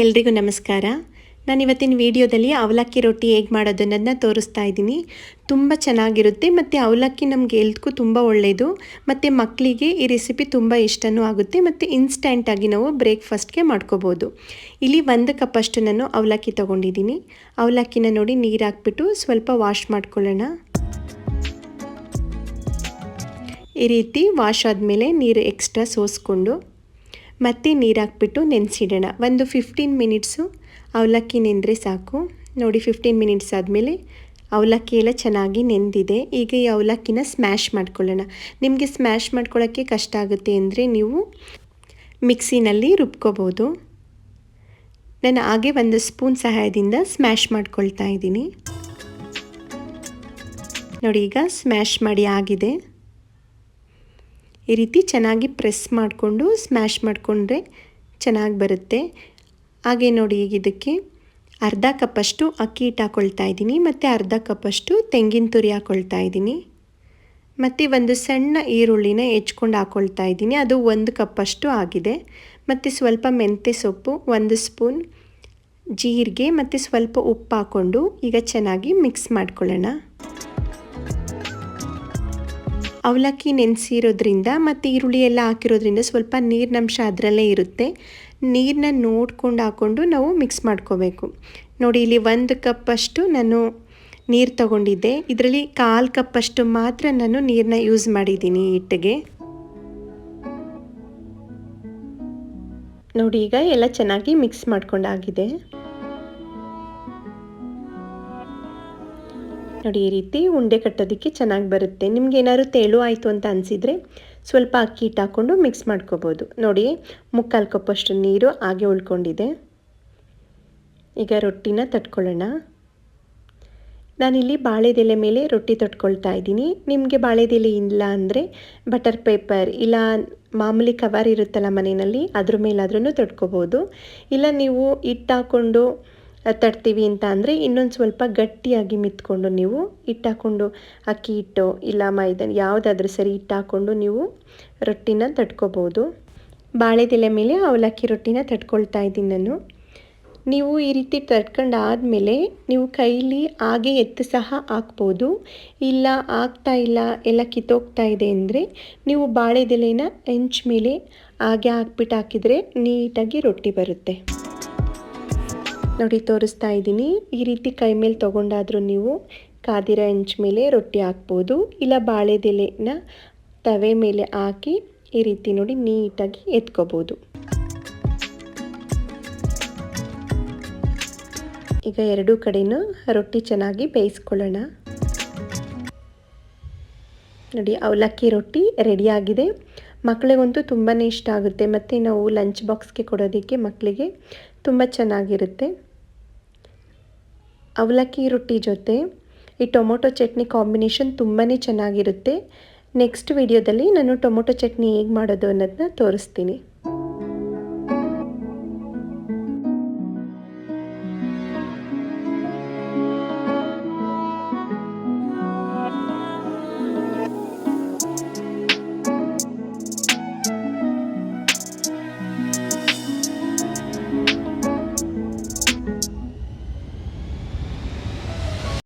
ಎಲ್ರಿಗೂ ನಮಸ್ಕಾರ. ನಾನು ಇವತ್ತಿನ ವಿಡಿಯೋದಲ್ಲಿ ಅವಲಕ್ಕಿ ರೊಟ್ಟಿ ಹೇಗೆ ಮಾಡೋದನ್ನು ತೋರಿಸ್ತಾ ಇದ್ದೀನಿ. ತುಂಬ ಚೆನ್ನಾಗಿರುತ್ತೆ ಮತ್ತು ಅವಲಕ್ಕಿ ನಮಗೆ ಹೆಲ್ತ್ಗೂ ತುಂಬ ಒಳ್ಳೆಯದು ಮತ್ತು ಮಕ್ಕಳಿಗೆ ಈ ರೆಸಿಪಿ ತುಂಬ ಇಷ್ಟನೂ ಆಗುತ್ತೆ ಮತ್ತು ಇನ್ಸ್ಟೆಂಟಾಗಿ ನಾವು ಬ್ರೇಕ್ಫಾಸ್ಟ್ಗೆ ಮಾಡ್ಕೋಬೋದು. ಇಲ್ಲಿ 1 ಕಪ್ಪಷ್ಟು ನಾನು ಅವಲಕ್ಕಿ ತೊಗೊಂಡಿದ್ದೀನಿ. ಅವಲಕ್ಕಿನ ನೋಡಿ ನೀರು ಹಾಕ್ಬಿಟ್ಟು ಸ್ವಲ್ಪ ವಾಶ್ ಮಾಡ್ಕೊಳ್ಳೋಣ. ಈ ರೀತಿ ವಾಶ್ ಆದಮೇಲೆ ನೀರು ಎಕ್ಸ್ಟ್ರಾ ಸೋಸ್ಕೊಂಡು ಮತ್ತೆ ನೀರು ಹಾಕ್ಬಿಟ್ಟು ನೆನೆಸಿಡೋಣ. ಒಂದು 15 ಮಿನಿಟ್ಸು ಅವಲಕ್ಕಿ ನೆಂದರೆ ಸಾಕು. ನೋಡಿ 15 ಮಿನಿಟ್ಸ್ ಆದಮೇಲೆ ಅವಲಕ್ಕಿ ಎಲ್ಲ ಚೆನ್ನಾಗಿ ನೆಂದಿದೆ. ಈಗ ಈ ಅವಲಕ್ಕಿನ ಸ್ಮ್ಯಾಶ್ ಮಾಡ್ಕೊಳ್ಳೋಣ. ನಿಮಗೆ ಸ್ಮ್ಯಾಶ್ ಮಾಡ್ಕೊಳ್ಳೋಕ್ಕೆ ಕಷ್ಟ ಆಗುತ್ತೆ ಅಂದರೆ ನೀವು ಮಿಕ್ಸಿನಲ್ಲಿ ರುಬ್ಕೋಬೋದು. ನಾನು ಹಾಗೆ 1 ಸ್ಪೂನ್ ಸಹಾಯದಿಂದ ಸ್ಮ್ಯಾಶ್ ಮಾಡ್ಕೊಳ್ತಾ ಇದ್ದೀನಿ. ನೋಡಿ ಈಗ ಸ್ಮ್ಯಾಶ್ ಮಾಡಿ ಆಗಿದೆ. ಈ ರೀತಿ ಚೆನ್ನಾಗಿ ಪ್ರೆಸ್ ಮಾಡಿಕೊಂಡು ಸ್ಮ್ಯಾಶ್ ಮಾಡಿಕೊಂಡ್ರೆ ಚೆನ್ನಾಗಿ ಬರುತ್ತೆ. ಹಾಗೆ ನೋಡಿ ಈಗ ಇದಕ್ಕೆ ಅರ್ಧ ಕಪ್ಪಷ್ಟು ಅಕ್ಕಿ ಹಿಟ್ಟು ಹಾಕ್ಕೊಳ್ತಾ ಇದ್ದೀನಿ ಮತ್ತು ಅರ್ಧ ಕಪ್ಪಷ್ಟು ತೆಂಗಿನ ತುರಿ ಹಾಕ್ಕೊಳ್ತಾ ಇದ್ದೀನಿ ಮತ್ತು 1 ಸಣ್ಣ ಈರುಳ್ಳಿನ ಹೆಚ್ಕೊಂಡು ಹಾಕ್ಕೊಳ್ತಾ ಇದ್ದೀನಿ. ಅದು 1 ಕಪ್ಪಷ್ಟು ಆಗಿದೆ. ಮತ್ತು ಸ್ವಲ್ಪ ಮೆಂತ್ಯ ಸೊಪ್ಪು, 1 ಸ್ಪೂನ್ ಜೀರಿಗೆ ಮತ್ತು ಸ್ವಲ್ಪ ಉಪ್ಪು ಹಾಕ್ಕೊಂಡು ಈಗ ಚೆನ್ನಾಗಿ ಮಿಕ್ಸ್ ಮಾಡ್ಕೊಳ್ಳೋಣ. ಅವಲಕ್ಕಿ ನೆನೆಸಿರೋದ್ರಿಂದ ಮತ್ತು ಈರುಳ್ಳಿ ಎಲ್ಲ ಹಾಕಿರೋದ್ರಿಂದ ಸ್ವಲ್ಪ ನೀರಿನಂಶ ಅದರಲ್ಲೇ ಇರುತ್ತೆ. ನೀರನ್ನ ನೋಡ್ಕೊಂಡು ಹಾಕ್ಕೊಂಡು ನಾವು ಮಿಕ್ಸ್ ಮಾಡ್ಕೋಬೇಕು. ನೋಡಿ ಇಲ್ಲಿ 1 ಕಪ್ಪಷ್ಟು ನಾನು ನೀರು ತಗೊಂಡಿದ್ದೆ. ಇದರಲ್ಲಿ 1/4 ಕಪ್ಪಷ್ಟು ಮಾತ್ರ ನಾನು ನೀರನ್ನ ಯೂಸ್ ಮಾಡಿದ್ದೀನಿ ಹಿಟ್ಟಿಗೆ. ನೋಡಿ ಈಗ ಎಲ್ಲ ಚೆನ್ನಾಗಿ ಮಿಕ್ಸ್ ಮಾಡ್ಕೊಂಡಾಗಿದೆ. ನೋಡಿ ಈ ರೀತಿ ಉಂಡೆ ಕಟ್ಟೋದಕ್ಕೆ ಚೆನ್ನಾಗಿ ಬರುತ್ತೆ. ನಿಮ್ಗೆ ಏನಾದ್ರು ತೆಳು ಆಯಿತು ಅಂತ ಅನಿಸಿದರೆ ಸ್ವಲ್ಪ ಅಕ್ಕಿ ಹಿಟ್ಟು ಹಾಕ್ಕೊಂಡು ಮಿಕ್ಸ್ ಮಾಡ್ಕೋಬೋದು. ನೋಡಿ 3/4 ಕಪ್ಪಷ್ಟು ನೀರು ಹಾಗೆ ಉಳ್ಕೊಂಡಿದೆ. ಈಗ ರೊಟ್ಟಿನ ತಟ್ಕೊಳ್ಳೋಣ. ನಾನಿಲ್ಲಿ ಬಾಳೆದೆಲೆ ಮೇಲೆ ರೊಟ್ಟಿ ತಟ್ಕೊಳ್ತಾ ಇದ್ದೀನಿ. ನಿಮಗೆ ಬಾಳೆದೆಲೆ ಇಲ್ಲ ಅಂದರೆ ಬಟರ್ ಪೇಪರ್ ಇಲ್ಲ ಮಾಮೂಲಿ ಕವರ್ ಇರುತ್ತಲ್ಲ ಮನೆಯಲ್ಲಿ, ಅದ್ರ ಮೇಲಾದ್ರೂ ತಟ್ಕೋಬೋದು. ಇಲ್ಲ ನೀವು ಹಿಟ್ಟು ಹಾಕ್ಕೊಂಡು ತಟ್ತೀವಿ ಅಂತ ಅಂದರೆ ಇನ್ನೊಂದು ಸ್ವಲ್ಪ ಗಟ್ಟಿಯಾಗಿ ಮಿತ್ಕೊಂಡು ನೀವು ಹಿಟ್ಟು ಹಾಕ್ಕೊಂಡು ಅಕ್ಕಿ ಹಿಟ್ಟು ಇಲ್ಲ ಮೈದಾ ಯಾವುದಾದ್ರೂ ಸರಿ ಹಿಟ್ಟು ಹಾಕ್ಕೊಂಡು ನೀವು ರೊಟ್ಟಿನ ತಟ್ಕೋಬೋದು. ಬಾಳೆದೆಲೆ ಮೇಲೆ ಅವಲಕ್ಕಿ ರೊಟ್ಟಿನ ತಟ್ಕೊಳ್ತಾ ಇದ್ದೀನಿ ನಾನು. ನೀವು ಈ ರೀತಿ ತಟ್ಕೊಂಡಾದಮೇಲೆ ನೀವು ಕೈಲಿ ಹಾಗೆ ಎತ್ತು ಸಹ ಹಾಕ್ಬೋದು. ಇಲ್ಲ ಆಗ್ತಾ ಇಲ್ಲ ಎಲ್ಲ ಕಿತ್ತೋಗ್ತಾ ಇದೆ ಅಂದರೆ ನೀವು ಬಾಳೆದೆಲೆನ ಹೆಂಚು ಮೇಲೆ ಹಾಗೆ ಹಾಕಿದರೆ ನೀಟಾಗಿ ರೊಟ್ಟಿ ಬರುತ್ತೆ. ನೋಡಿ ತೋರಿಸ್ತಾ ಇದ್ದೀನಿ. ಈ ರೀತಿ ಕೈ ಮೇಲೆ ತೊಗೊಂಡಾದರೂ ನೀವು ಕಾದಿರೋ ಹೆಂಚು ಮೇಲೆ ರೊಟ್ಟಿ ಹಾಕ್ಬೋದು. ಇಲ್ಲ ಬಾಳೆದೆಲೆನ ತವೆ ಮೇಲೆ ಹಾಕಿ ಈ ರೀತಿ ನೋಡಿ ನೀಟಾಗಿ ಎತ್ಕೋಬೋದು. ಈಗ 2 ಕಡೆನೂ ರೊಟ್ಟಿ ಚೆನ್ನಾಗಿ ಬೇಯಿಸ್ಕೊಳ್ಳೋಣ. ನೋಡಿ ಅವಲಕ್ಕಿ ರೊಟ್ಟಿ ರೆಡಿಯಾಗಿದೆ. ಮಕ್ಕಳಿಗಂತೂ ತುಂಬಾ ಇಷ್ಟ ಆಗುತ್ತೆ ಮತ್ತು ನಾವು ಲಂಚ್ ಬಾಕ್ಸ್ಗೆ ಕೊಡೋದಕ್ಕೆ ಮಕ್ಕಳಿಗೆ ತುಂಬ ಚೆನ್ನಾಗಿರುತ್ತೆ. ಅವಲಕ್ಕಿ ರೊಟ್ಟಿ ಜೊತೆ ಈ ಟೊಮೊಟೊ ಚಟ್ನಿ ಕಾಂಬಿನೇಷನ್ ತುಂಬಾ ಚೆನ್ನಾಗಿರುತ್ತೆ. ನೆಕ್ಸ್ಟ್ ವಿಡಿಯೋದಲ್ಲಿ ನಾನು ಟೊಮೊಟೊ ಚಟ್ನಿ ಹೇಗೆ ಮಾಡೋದು ಅನ್ನೋದನ್ನ ತೋರಿಸ್ತೀನಿ.